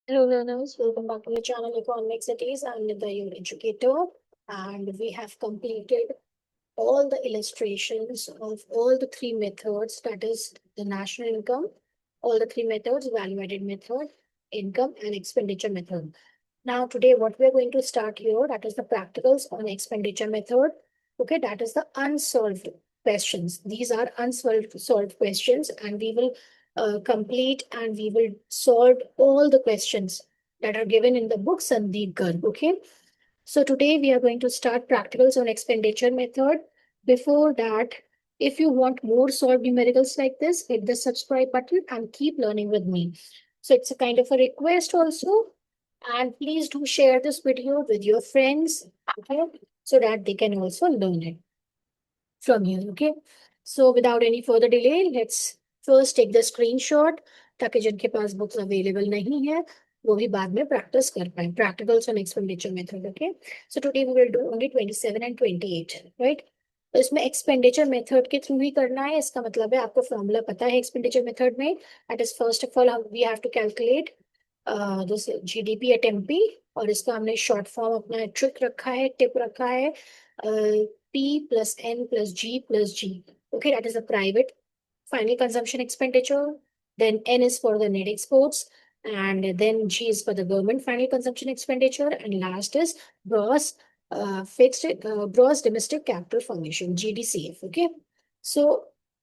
Hello learners, welcome back to the channel Economic Cities. I'm Nida, your educator, and we have completed all the illustrations of all the three methods, that is the national income, all the three methods, value-added method, income and expenditure method. Now today what we're going to start here, that is the practicals on expenditure method. Okay, that is the unsolved questions. These are solved questions and we will complete and we will solve all the questions that are given in the book Sandeep Garg. Okay, so today we are going to start practicals on expenditure method. Before that, if you want more solved numericals like this, hit the subscribe button and keep learning with me. So it's a kind of a request also. And please do share this video with your friends, okay, so that they can also learn it from you, okay? So without any further delay, let's first take the screenshot ताकि जिनके पास books available नहीं है वो भी बाद में practice कर पाए practicals on expenditure method okay so today we will do only 27 and 28 right तो इसमें एक्सपेंडिचर मेथड के थ्रू ही करना है इसका मतलब है आपको फॉर्मूला पता है एक्सपेंडिचर मेथड में that is first of all we have to calculate this GDP at MP और इसका हमने शॉर्ट फॉर्म अपना ट्रिक रखा है टिप रखा है P plus N plus G plus G. Okay, that is the private final consumption expenditure. Then N is for the net exports. And then G is for the government final consumption expenditure. And last is gross gross domestic capital formation, GDCF. Okay. So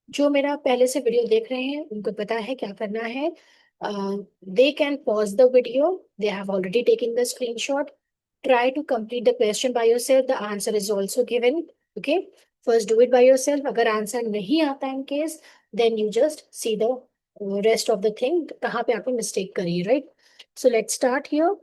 जो मेरा पहले से video देख रहे हैं उनको पता है क्या करना है they can pause the video. They have already taken the screenshot. Try to complete the question by yourself. The answer is also given. Okay. First do it by yourself. अगर answer नहीं आता in case, then you just see the rest of the thing. कहाँ पे आपने mistake करी, right? So let's start here.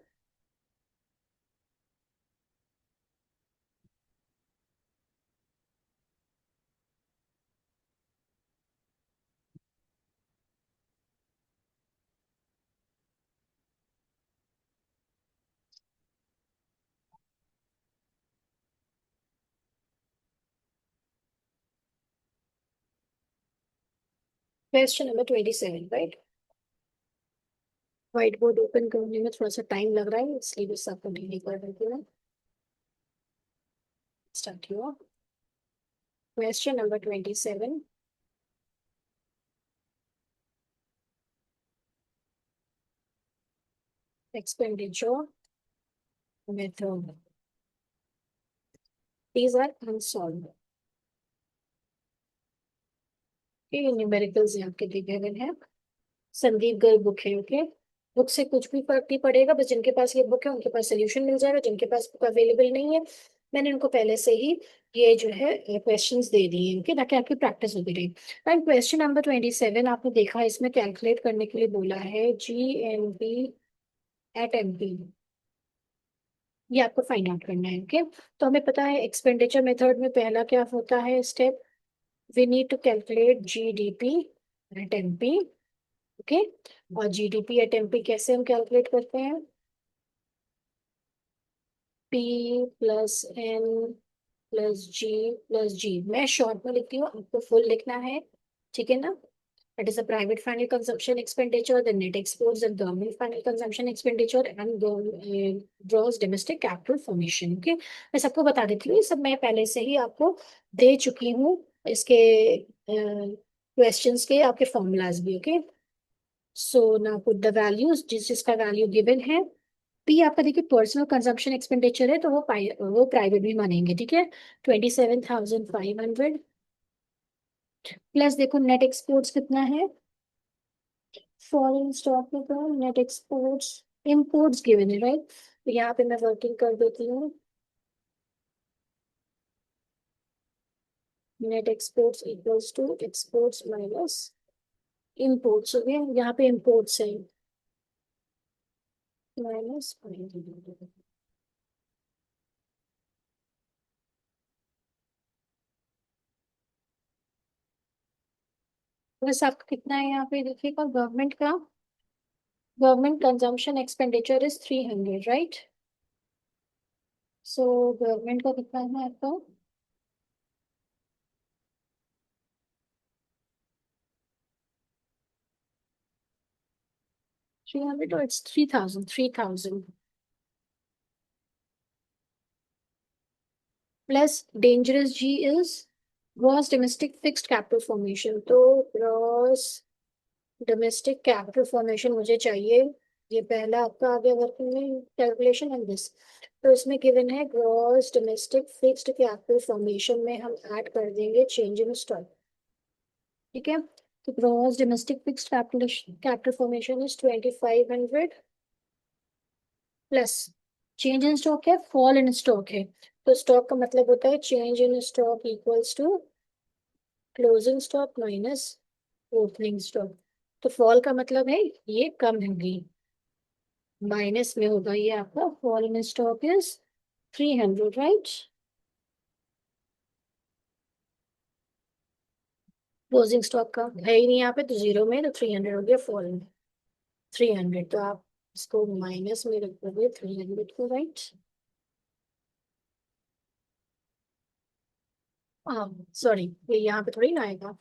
Question number 27, right? White board open करने में थोड़ा सा टाइम लग रहा है इसलिए बस आपको डिले कर देती हूँ start here question number 27 expenditure method. These are unsolved. ये न्यूमेरिकल्स यहाँ के दिए गए हैं संदीप गर्ग बुक है ओके बुक से कुछ भी फर्क नहीं पड़ेगा बस जिनके पास ये बुक है उनके पास सोल्यूशन मिल जाएगा जिनके पास बुक अवेलेबल नहीं है मैंने उनको पहले से ही ये जो है क्वेश्चंस दे दिए ओके ताकि आपकी प्रैक्टिस होती रही एंड क्वेश्चन नंबर 27 आपने देखा इसमें कैलकुलेट करने के लिए बोला है GNP एट MP ये आपको फाइंड आउट करना है ओके तो हमें पता है एक्सपेंडिचर मेथड में पहला क्या होता है step we need to calculate GDP at MP okay और GDP एट MP कैसे हम कैलकुलेट करते हैं P plus N plus G मैं शॉर्ट में लिखती हूँ आपको फुल लिखना है ठीक है ना It is a private final consumption expenditure, the net exports, and government final consumption expenditure, and gross domestic capital formation. Okay, मैं सबको बता देती हूँ ये सब मैं पहले से ही आपको दे चुकी हूँ इसके क्वेश्चंस के आपके फॉर्मूलाज भी ओके सो ना पुट द वैल्यूज जिस जिसका वैल्यू गिवन है पी आपका देखिए पर्सनल कंजम्पशन एक्सपेंडिचर है तो वो प्राइवेट भी मानेंगे ठीक है 27,500 प्लस देखो नेट एक्सपोर्ट्स कितना है फॉरेन स्टॉक में तो नेट एक्सपोर्ट्स इंपोर्ट्स गिवन है राइट तो यहाँ पे मैं वर्किंग कर देती हूँ net exports equals to exports minus imports हो गया यहाँ पे इंपोर्ट्स है माइनस बस आपका कितना है यहाँ पे देखिएगा government consumption expenditure is 300 right so government का कितना है आपका 300 or it's 3000? 3000 plus dangerous G is gross domestic fixed capital formation. तो gross domestic capital formation मुझे चाहिए, ये पहला आपका आ गया वर्किंग में कैलकुलेशन एंड दिस। तो इसमें गिवन है gross domestic fixed capital formation में हम ऐड कर देंगे चेंज इन स्टॉक। ठीक है, तो gross domestic fixed capital formation is 2500 plus change in stock है, फॉल इन स्टॉक है। तो स्टॉक का मतलब होता है change in stock equals to closing stock minus opening stock. तो फॉल का मतलब है ये कम होगी, माइनस में होगा ये आपका fall in stock is 300, right. Closing stock का है ही नहीं यहाँ पे, तो जीरो में, तो 300 हो गया फॉल में 300। तो आप इसको माइनस में रखोगे 300 को, राइट। हाँ सॉरी, ये यहाँ पे थोड़ी ना आएगा,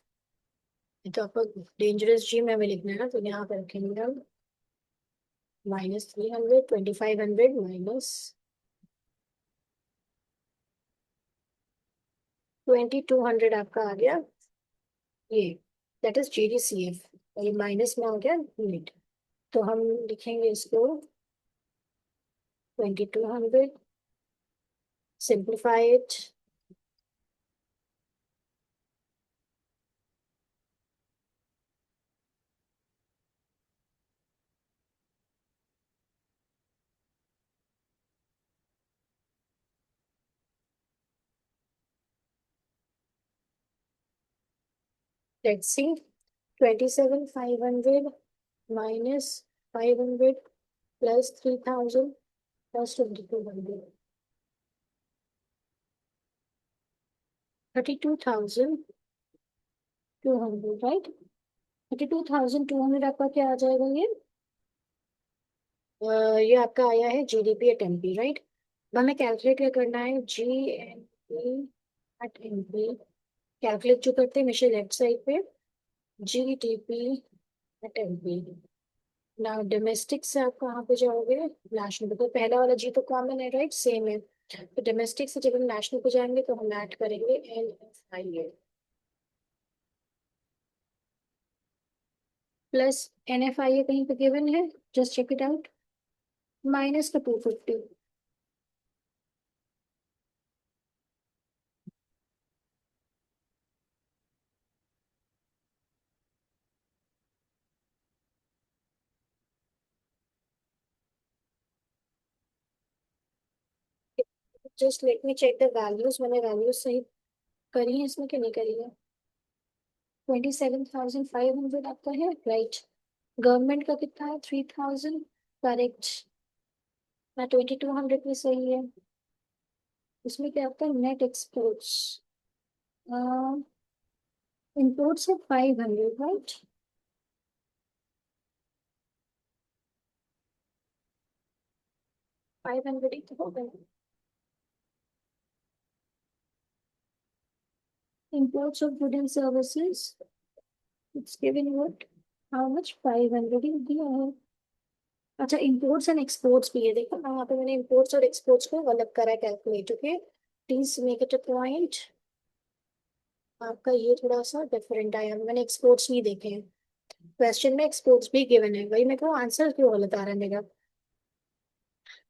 ये तो आपको डेंजरस जी में हमें लिखना है ना, तो यहाँ पे रखेंगे हम -300, 2500 माइनस 2200 आपका आ गया ये, दैट इज GDCF। और ये माइनस में हो गया यूनिट, तो हम लिखेंगे इसको 2200, simplify it, let's see 27500 minus 500 plus 3000 plus 2200, 32200, right. 32200 आपका क्या आ जाएगा ये आपका आया है GDP एट MP, राइट। अब हमें कैलकुलेट क्या करना है, GNP एट MP। कैलकुलेट जो करते हैं हमेशा लेफ्ट साइड पे, GDP एट MP। ना डोमेस्टिक से आप कहाँ पे जाओगे, नेशनल, तो पहला वाला जी तो कॉमन है, राइट, सेम है। तो डोमेस्टिक से जब हम नेशनल पे जाएंगे तो हम ऐड करेंगे NFIA प्लस NFIA कहीं पे गिवन है, just check it out, minus का 250। Just let me check the values, मैंने वैल्यूज सही करी है इसमें कि नहीं करी है। 27,500 आपका है, राइट। गवर्नमेंट का कितना है, 3000, करेक्ट। ना 2200 में सही है। इसमें क्या आपका नेट एक्सपोर्ट्स, इम्पोर्ट्स है 500, राइट। 500 ही तो हो गए। Imports of goods and services, it's given what, how much, 500 ही दिया है। अच्छा, इंपोर्ट्स एंड एक्सपोर्ट्स भी है, देखो ना वहाँ पे मैंने इंपोर्ट्स और एक्सपोर्ट्स को अलग करा है calculate, okay. Please make it a point. आपका ये थोड़ा सा डिफरेंट आया, मैंने एक्सपोर्ट्स नहीं देखे हैं क्वेश्चन में, एक्सपोर्ट्स भी गिवन है, वही मेरे को आंसर क्यों गलत आ रहा है मेरा।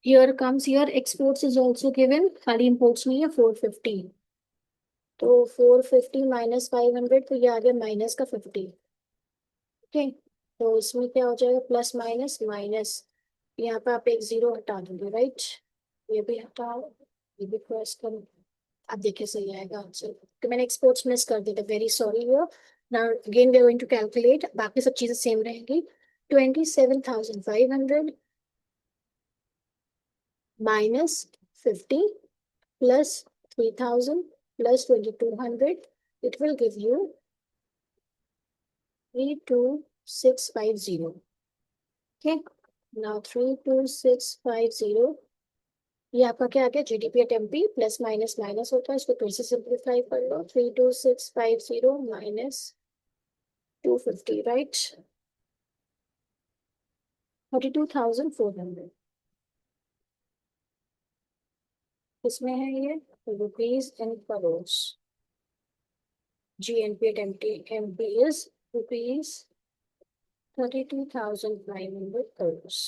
Here comes here exports is also given, खाली इंपोर्ट्स नहीं है, 450। तो 450 माइनस 500, तो ये आ गया माइनस का 50। ओके, तो इसमें क्या हो जाएगा, प्लस माइनस माइनस, यहाँ पे आप एक जीरो हटा दोगे, राइट। ये भी हटाओ, ये भी क्रॉस करो, अब देखिए सही आएगा आंसर। तो मैंने एक्सपोर्ट्स मिस कर दिया, very sorry here. Now again we are going to calculate, बाकी सब चीजें सेम रहेंगी। 27,500 minus 50 plus 3000 plus 2200, it will give you 32650। okay, now 32650, ये आपका क्या आ गया, GDP at MP, plus minus minus होता है, इसको फिर से सिंप्लीफाई कर लो, 32650 माइनस 250, राइट। 42,400 किसमें है ये? Rupees in crore. GNP at MP is rupees 32,500 crores.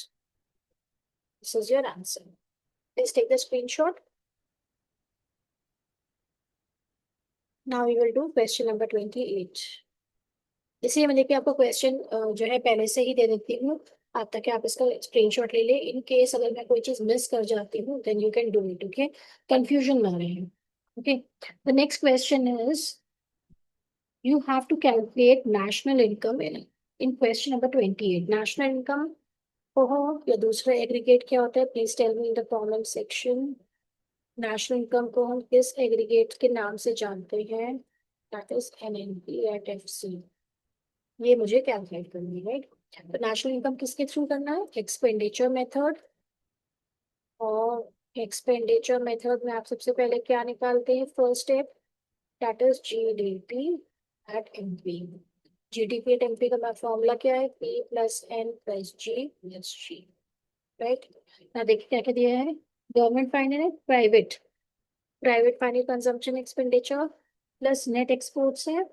This is your answer. Please take the screenshot. Now we will do question number 28. इसलिए मैं देखिए आपको क्वेश्चन जो है पहले से ही दे देती हूँ आप, ताकि आप इसका स्क्रीनशॉट ले ले। इन केस अगर मैं कोई चीज मिस कर जाती हूँ then you can do it. Okay, confusion ना रहे। Okay, the next question is you have to calculate national income in question number 28. National income हो या दूसरा एग्रीगेट क्या होता है, please tell me in the comment section. National income को हम किस एग्रीगेट के नाम से जानते हैं? That is NNP at FC। ये मुझे कैलकुलेट करनी है, राइट? तो नेशनल इनकम किसके थ्रू करना है? Expenditure method. और एक्सपेंडिचर मेथड में आप सबसे पहले क्या निकालते हैं? First step, that is GDP at MP। GDP at MP का फॉर्मूला क्या है? P plus N plus G plus G, right? ना देखिए क्या क्या दिया है। Government finance, private finance consumption expenditure plus net exports है।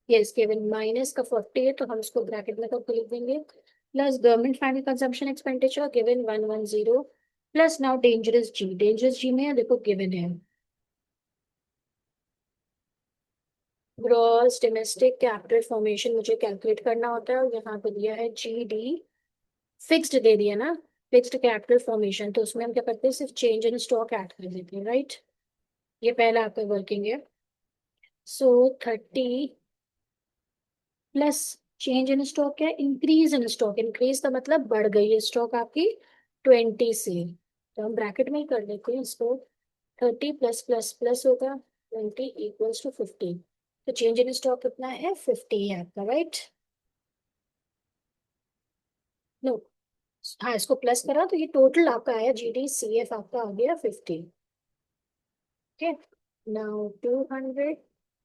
यस गिवन, माइनस का 40 है तो हम इसको ब्रैकेट में करके लिख देंगे, plus government finance consumption expenditure given 110 plus नाउ डेंजरस जी में देखो गिवन है ग्रॉस डोमेस्टिक कैपिटल फॉर्मेशन मुझे कैलकुलेट करना होता है, और यहाँ पे दिया है GD। फिक्स्ड दे दिया ना, फिक्स्ड कैपिटल फॉर्मेशन, तो उसमें हम क्या करते हैं? सिर्फ चेंज इन स्टॉक ऐड कर देते हैं, राइट? ये पहला आपका वर्किंग है। सो 30 प्लस चेंज इन स्टॉक क्या है? Increase in stock. इंक्रीज का मतलब बढ़ गई है स्टॉक आपकी 20 से, तो हम ब्रैकेट में ही कर देते हैं इसको। 30 प्लस प्लस प्लस होगा 20 इक्वल्स टू 50। तो चेंज इन स्टॉक कितना है? 50 है आपका, राइट? नो, हाँ इसको प्लस करा तो ये टोटल आपका आया, GDCF आपका आ गया 50। Okay, now 200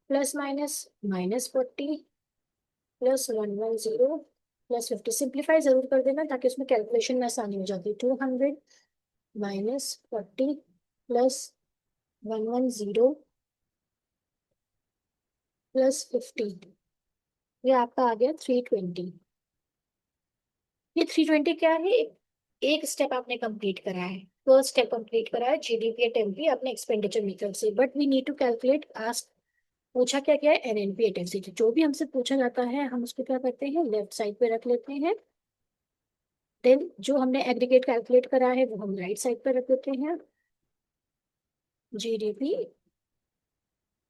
plus minus minus 40 plus 110 plus 50। Simplify जरूर कर देना ताकि उसमें कैलकुलेशन में आसानी हो जाती है। 200 माइनस 40 प्लस 110 प्लस 50, ये आपका आ गया 320। ये 320 क्या है? एक स्टेप आपने कंप्लीट करा है, फर्स्ट स्टेप कंप्लीट करा है GDP एट MP अपने एक्सपेंडिचर मेथड से। But we need to calculate ask, पूछा क्या क्या है? NNP at FC। जो भी हमसे पूछा जाता है हम उसको क्या करते हैं? लेफ्ट साइड पे रख लेते हैं। देन जो हमने एग्रीगेट कैलकुलेट करा है वो हम राइट साइड पे रख देते हैं, GDP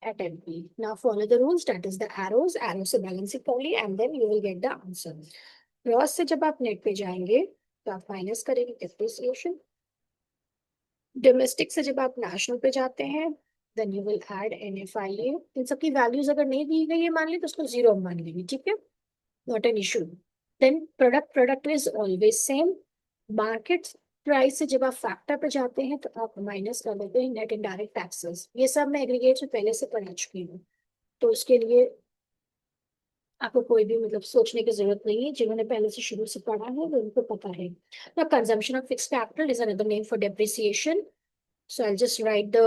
at MP। Now follow the rules, that is the arrows से balancing कर ली and then you will get the answer। Gross से जब आप नेट पे जाएंगे तो आप माइनस करेंगे डेप्रिसिएशन। डोमेस्टिक से जब आप नेशनल पे जाते हैं then you will add NFIA। इन सबकी वैल्यूज अगर नहीं दी गई है मान ली तो उसको जीरो मान लेंगे, ठीक है? Not an issue. Then product is always same. Market price से जब आप फैक्टर पे जाते हैं तो आप माइनस कर देते हैं नेट इनडायरेक्ट टैक्सेस। ये सब मैं एग्रीगेट से पहले से पढ़ा चुकी हूँ, तो उसके लिए आपको कोई भी मतलब सोचने की जरूरत नहीं है। जिन्होंने पहले से शुरू से पढ़ा है वो उनको पता है। ना consumption of fixed capital is another name for depreciation, so I just write the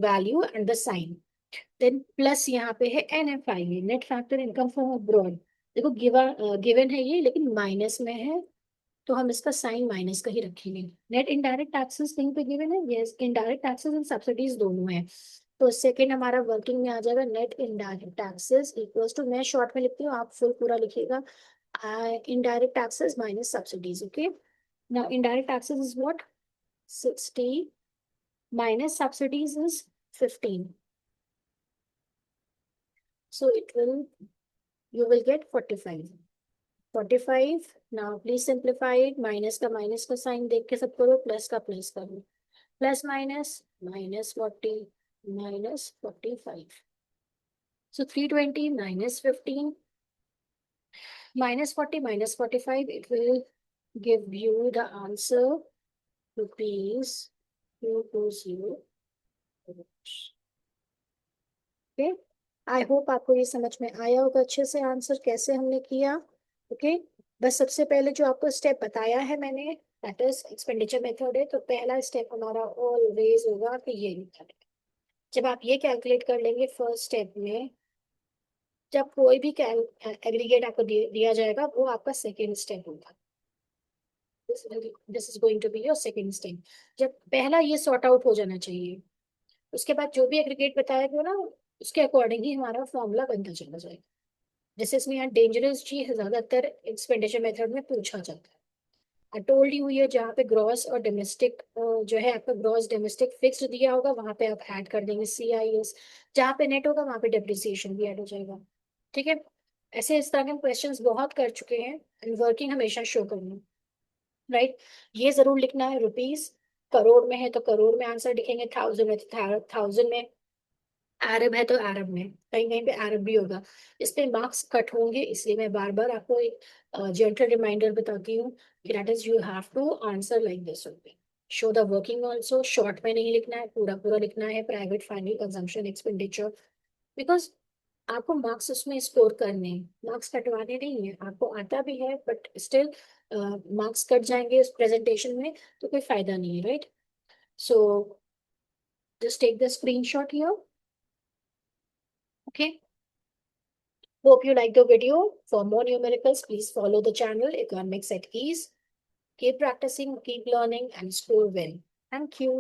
value and the sign. Then plus यहाँ पे है NFIA, net factor income from abroad. देखो गिवन है ये लेकिन माइनस में है, तो हम इसका साइन माइनस का ही रखेंगे। नेट इनडायरेक्ट टैक्सेस कहीं पे गिवन है? Yes, indirect taxes and subsidies दोनों है। तो सेकेंड हमारा वर्किंग में आ जाएगा net indirect taxes equals to, मैं शॉर्ट में लिखती हूँ आप फुल पूरा लिखिएगा, indirect taxes minus subsidies. Okay, now indirect taxes is what? 60 minus subsidies is 15, so it will, you will get 45। 45, now please simplify it। Minus का sign देख के सब करो, प्लस का प्लस करो, plus minus minus 40 minus 45। So 320 minus 15 minus 40 minus 45, it will give you the answer rupees 220। Okay, I hope आपको ये समझ में आया होगा अच्छे से आंसर कैसे हमने किया। ओके, बस सबसे पहले जो आपको स्टेप बताया है मैंने, दैट इज एक्सपेंडिचर मेथड है, तो पहला स्टेप हमारा ऑलवेज होगा कि ये मेथड है। जब आप ये कैलकुलेट कर लेंगे फर्स्ट स्टेप में, जब कोई भी एग्रीगेट आपको दिया जाएगा, वो आपका सेकेंड स्टेप होगा। This is going to be your second step. जब पहला ये सॉर्ट आउट हो जाना चाहिए, उसके बाद जो भी एग्रीगेट बताया गया ना, उसके अकॉर्डिंग ही हमारा फॉर्मूला बनता चला जाएगा। जैसे इसमें यहाँ डेंजरस चीज ज्यादातर एक्सपेंडिचर मेथड में पूछा जाता है। आई टोल्ड यू, ये जहाँ पे ग्रॉस और डोमेस्टिक जो है आपका ग्रॉस डोमेस्टिक फिक्स्ड दिया होगा, वहां पे आप ऐड कर देंगे CIS। जहाँ पे नेट होगा वहां पे डेप्रिसिएशन भी ऐड हो जाएगा। ठीक है। ऐसे इस तरह के क्वेश्चंस बहुत कर चुके हैं, एंड वर्किंग हमेशा शो करना। राइट। ये जरूर लिखना है रुपीस, करोड़ में है तो करोड़ में आंसर लिखेंगे, थाउजेंड है तो थाउजेंड में, अरब है तो अरब में, कहीं कहीं पे अरब भी होगा। इस पे मार्क्स कट होंगे, इसलिए मैं बार बार आपको एक जेंटल रिमाइंडर बताती हूँ कि that is you have to answer like this only. Show the working also, short में नहीं लिखना है, पूरा पूरा लिखना है, private final consumption expenditure. Because आपको मार्क्स उसमें स्कोर करने हैं, मार्क्स कटवाने नहीं है। आपको आता भी है बट स्टिल मार्क्स कट जाएंगे उस प्रेजेंटेशन में, तो कोई फायदा नहीं है। Right. So just take the screenshot here. Okay. Hope you like the video. For more numericals, please follow the channel Economics at Ease. Keep practicing, keep learning, and score well. Thank you.